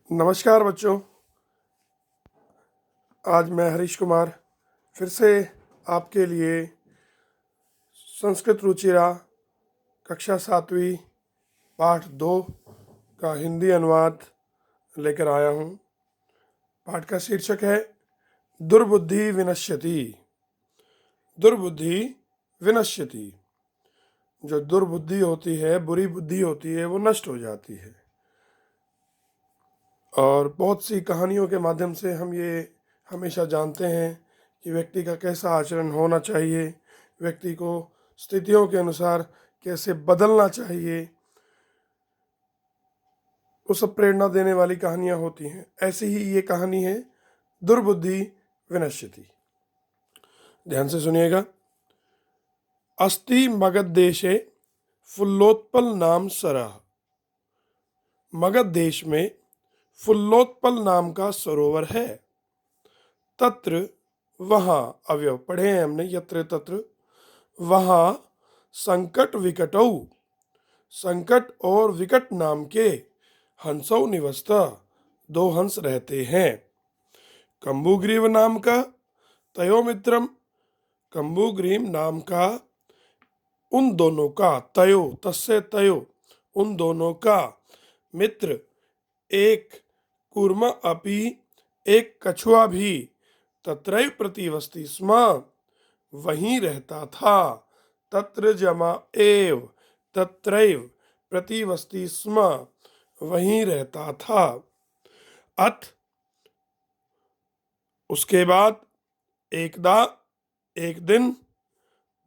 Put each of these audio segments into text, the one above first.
नमस्कार बच्चों। आज मैं हरीश कुमार फिर से आपके लिए संस्कृत रुचिरा कक्षा 7वीं पाठ 2 का हिंदी अनुवाद लेकर आया हूँ। पाठ का शीर्षक है दुर्बुद्धि विनश्यति। दुर्बुद्धि विनश्यति। जो दुर्बुद्धि होती है, बुरी बुद्धि होती है, वो नष्ट हो जाती है। और बहुत सी कहानियों के माध्यम से हम ये हमेशा जानते हैं कि व्यक्ति का कैसा आचरण होना चाहिए, व्यक्ति को स्थितियों के अनुसार कैसे बदलना चाहिए, वो सब प्रेरणा देने वाली कहानियाँ होती हैं। ऐसी ही ये कहानी है दुर्बुद्धि विनश्यति। ध्यान से सुनिएगा। अस्ति मगध देशे फुल्लोत्पल नाम सरह। मगध देश में फुल्लोत्पल नाम का सरोवर है। तत्र वहाँ, अवयव पढ़े हैं हमने, यत्र तत्र, वहाँ संकट विकटौ, संकट और विकट नाम के हंसौ निवसता, 2 हंस रहते हैं। कंबुग्रीव नाम का तयो मित्रम, कंबुग्रीव नाम का उन दोनों का, तयो तस्य तयो, उन दोनों का मित्र एक कूर्म अपि, एक कछुआ भी, तत्रैव प्रतिवसति स्म, वहीं रहता था। तत्र जमा एव, तत्रैव प्रतिवसति स्म, वहीं रहता था। अथ, उसके बाद, एकदा, एक दिन,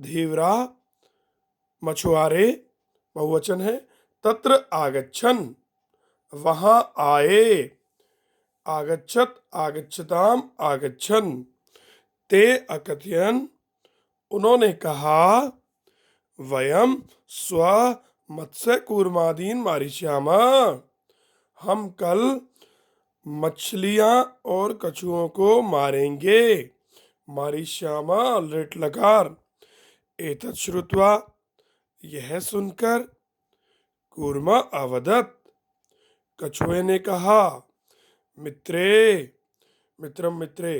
धीवरा मछुआरे, बहुवचन है, तत्र आगच्छन्, वहां आए, आगच्छत आगच्छताम आगच्छन्, ते अकथयन्, उन्होंने कहा, वयम स्व मत्स्य कूर्मादीन मारिष्यामा, हम कल मछलियां और कछुओं को मारेंगे। मारिष्यामा लृट लकार। एतत् श्रुत्वा, यह सुनकर, कूर्मा अवदत्, कछुए ने कहा, मित्रे, मित्रम मित्रे,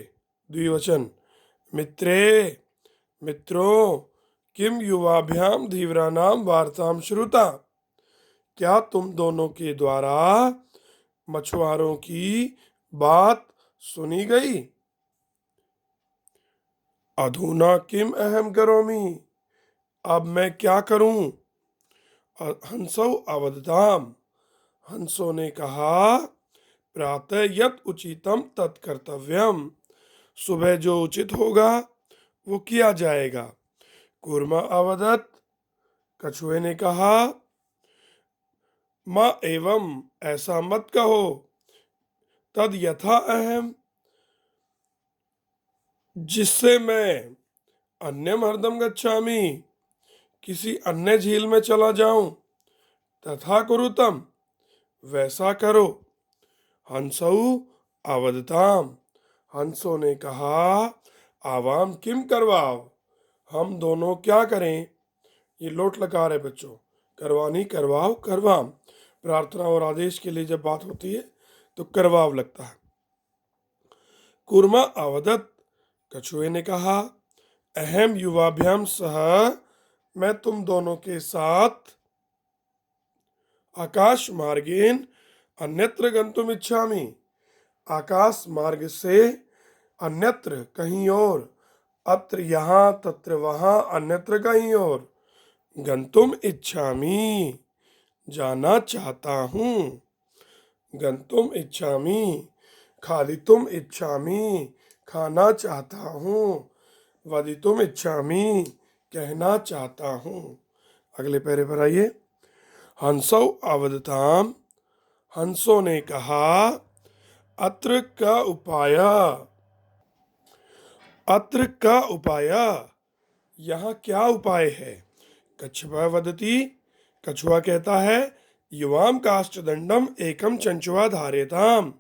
द्विवचन, मित्रे, मित्रों, किम युवाभ्याम धीवरानाम वार्ताम श्रुता, क्या तुम दोनों के द्वारा मछुआरों की बात सुनी गई। अधुना किम अहम करोमि, अब मैं क्या करूं। हंसौ अवदताम, हंसों ने कहा, प्रातः यत् उचितम तत्कर्तव्यम, सुबह जो उचित होगा वो किया जाएगा। कूर्मा अवदत्, कछुए ने कहा, माँ एवं, ऐसा मत कहो, तद यथा अहम, जिससे मैं, अन्यम हरदम गच्छामि, किसी अन्य झील में चला जाऊं, तथा कुरुतम, वैसा करो। हंसौ अवदताम, हंसों ने कहा, आवाम किम करवाओ, हम दोनों क्या करें। ये लोट लकार है बच्चों, करवानी, करवाओ, करवाम। प्रार्थना और आदेश के लिए जब बात होती है तो करवाव लगता है। कूर्मा अवदत, कछुए ने कहा, अहम युवाभ्याम सह, मैं तुम दोनों के साथ आकाश मार्गेन अन्यत्र गंतुम इच्छामि, आकाश मार्ग से अन्यत्र कहीं और, अत्र यहाँ, तत्र वहाँ, अन्यत्र कहीं और, गंतुम इच्छामि, जाना चाहता हूँ। गंतुम इच्छामि, खादितुम इच्छामि, खाना चाहता हूँ। वदितुम इच्छामि, कहना चाहता हूँ। अगले पैरे पर आइए। हंसौ अवदताम, हंसों ने कहा, अत्र का उपाय, अत्र का उपाय, यहाँ क्या उपाय है। कछुआ वदति, कछुआ कहता है, युवाम काष्ठदंडम एकम चंचुआ धारेताम,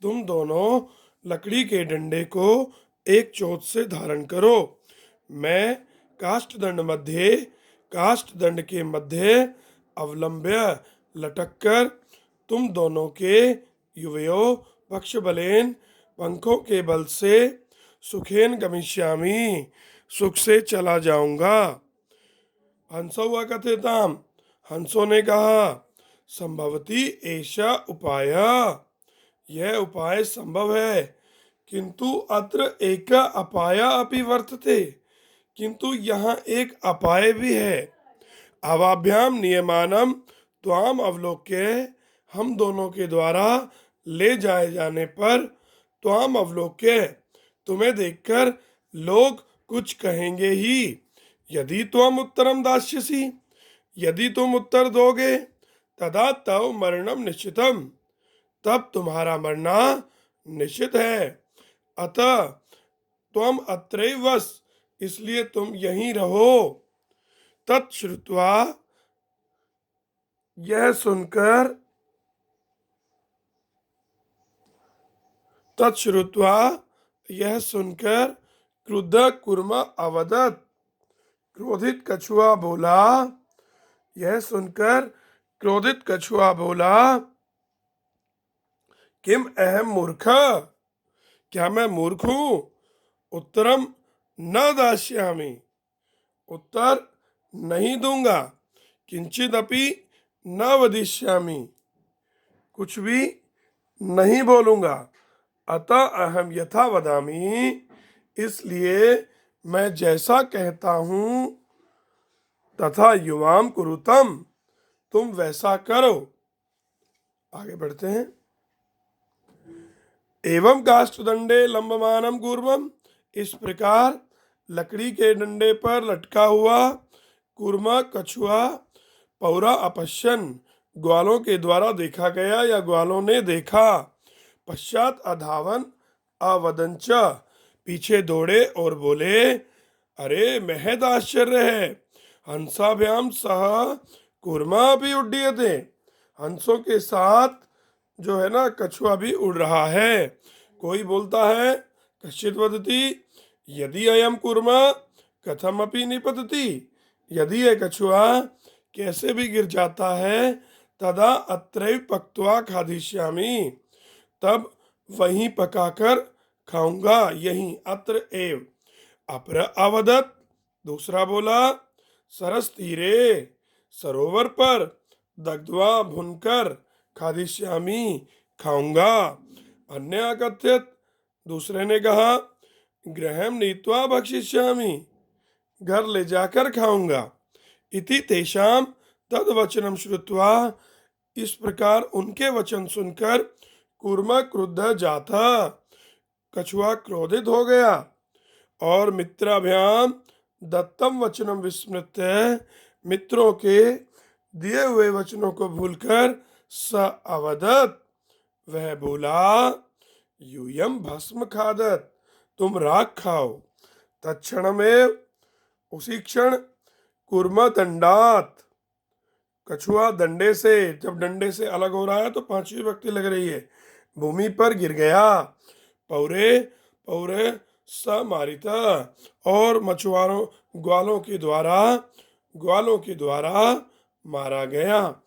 तुम दोनों लकड़ी के डंडे को एक चोट से धारण करो। मैं काष्ठदंड मध्य, काष्ठदंड के मध्य अवलंब्य लटक कर तुम दोनों के युवयो पक्षबलेन, पंखों के बल से, सुखेन गमिष्यामि, सुख से चला जाऊंगा। हंसो व कथिताम, हंसों ने कहा, संभवती ऐसा उपाय, यह उपाय संभव है, किंतु अत्र एक अपाय अपि वर्तते, किंतु यहाँ एक अपाय भी है। अवाभ्याम नियमानम त्वाम अवलोक्य, हम दोनों के द्वारा ले जाए जाने पर, त्वाम अवलोक्य, तुम्हें देखकर लोग कुछ कहेंगे ही। यदि त्वम उत्तरम दास्यसि, यदि तुम उत्तर दोगे, तदा तव मरणम निश्चितम, तब तुम्हारा मरना निश्चित है। अतः त्वम अत्रैव वस, इसलिए तुम यहीं रहो। तत्श्रुत्वा, यह सुनकर, तत्श्रुत्वा, यह सुनकर, क्रुद्ध कूर्म अवदत्, क्रोधित कछुआ बोला। यह सुनकर क्रोधित कछुआ बोला, किम अहम मूर्ख, क्या मैं मूर्ख हूं? उत्तरम न दास्यामि, उत्तर नहीं दूंगा। किंचिदपि न वदिष्यामि, कुछ भी नहीं बोलूंगा। अतः अहम यथा वदामि, इसलिए मैं जैसा कहता हूं, तथा युवाम कुरुतम, तुम वैसा करो। आगे बढ़ते हैं। एवं काष्ठदंडे लंबमानम कूर्मम, इस प्रकार लकड़ी के डंडे पर लटका हुआ कूर्मा कछुआ, पौरा अपश्यन, ग्वालों के द्वारा देखा गया या ग्वालों ने देखा। पश्चात अधावन अवदंच, पीछे दौड़े और बोले, अरे महद आश्चर्य है, हंसाभ्याम सह कूर्मा भी उड्डीयते, हंसों के साथ जो है ना कछुआ भी उड़ रहा है। कोई बोलता है, कश्चित वदति यदि अयम कूर्मा कथमपि निपतति, यदि यह कछुआ कैसे भी गिर जाता है, तदा अत्रैव पक्त्वा खादिष्यामि, तब वहीं पकाकर खाऊंगा, यहीं अत्र एव। अपर अवदत्, दूसरा बोला, सरस तीरे, सरोवर पर, दग्ध्वा भुनकर, खादिष्यामि, खाऊंगा। अन्य अकथ्यत, दूसरे ने कहा, गृहम नीत्वा भक्षिष्यामि, घर ले जाकर खाऊंगा। इति तेषाम तद वचनम श्रुत्वा, इस प्रकार उनके वचन सुनकर, कूर्मा क्रुद्ध जाता, कछुआ क्रोधित हो गया, और मित्राभ्याम दत्तम वचनम विस्मृत्य, मित्रों के दिए हुए वचनों को भूलकर, स अवदत्, वह बोला, यूयम भस्म खादत, तुम राख खाओ। तत्क्षण में, उसी क्षण, कूर्मा दंडात, कछुआ डंडे से, जब डंडे से अलग हो रहा है तो पांचवी विभक्ति लग रही है, भूमि पर गिर गया। पौरे पौरे स मारिता, और मछुआरों ग्वालों के द्वारा मारा गया।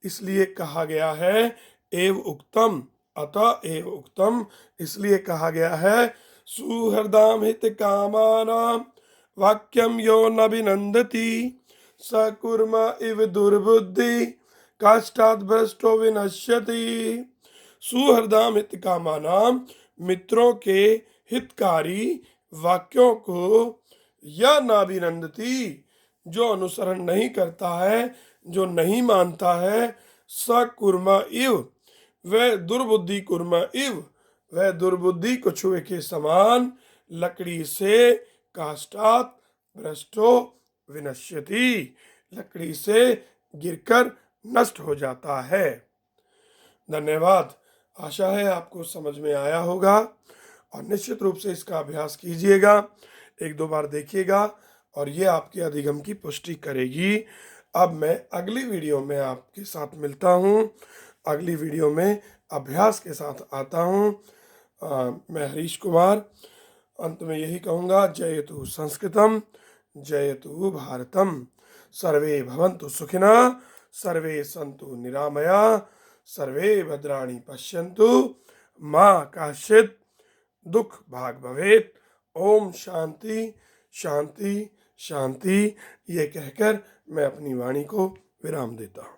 इसलिए कहा गया है एव उक्तम, अतः एव उक्तम, इसलिए कहा गया है, सुहृदाम हित कामानाम वाक्यम यो नभिनंदति, स कुर्म इव दुर्बुद्धि काष्ठात् भ्रष्टो विनश्यति। सुहृदाम हित कामानाम, मित्रों के हितकारी वाक्यों को, यह नाभिनंदति, जो अनुसरण नहीं करता है, जो नहीं मानता है, स कुर्मा इव, वह दुर्बुद्धि कुर्मा इव, वह दुर्बुद्धि कछुए के समान, लकड़ी से, काष्ठात् भ्रष्टो विनश्यति, लकड़ी से गिरकर नष्ट हो जाता है। धन्यवाद। आशा है आपको समझ में आया होगा, और निश्चित रूप से इसका अभ्यास कीजिएगा, एक दो बार देखिएगा, और ये आपके अधिगम की पुष्टि करेगी। अब मैं अगली वीडियो में आपके साथ मिलता हूँ, अगली वीडियो में अभ्यास के साथ आता हूँ। मैं हरीश कुमार, अंत में यही कहूँगा, जयतु संस्कृतम जयतु भारतम, सर्वे भवन्तु सुखिनः, सर्वे सन्तु निरामया, सर्वे भद्राणि पश्यन्तु माँ काश्चित् दुख भाग भवेत। ओम शांति शांति शांति। ये कहकर मैं अपनी वाणी को विराम देता हूँ।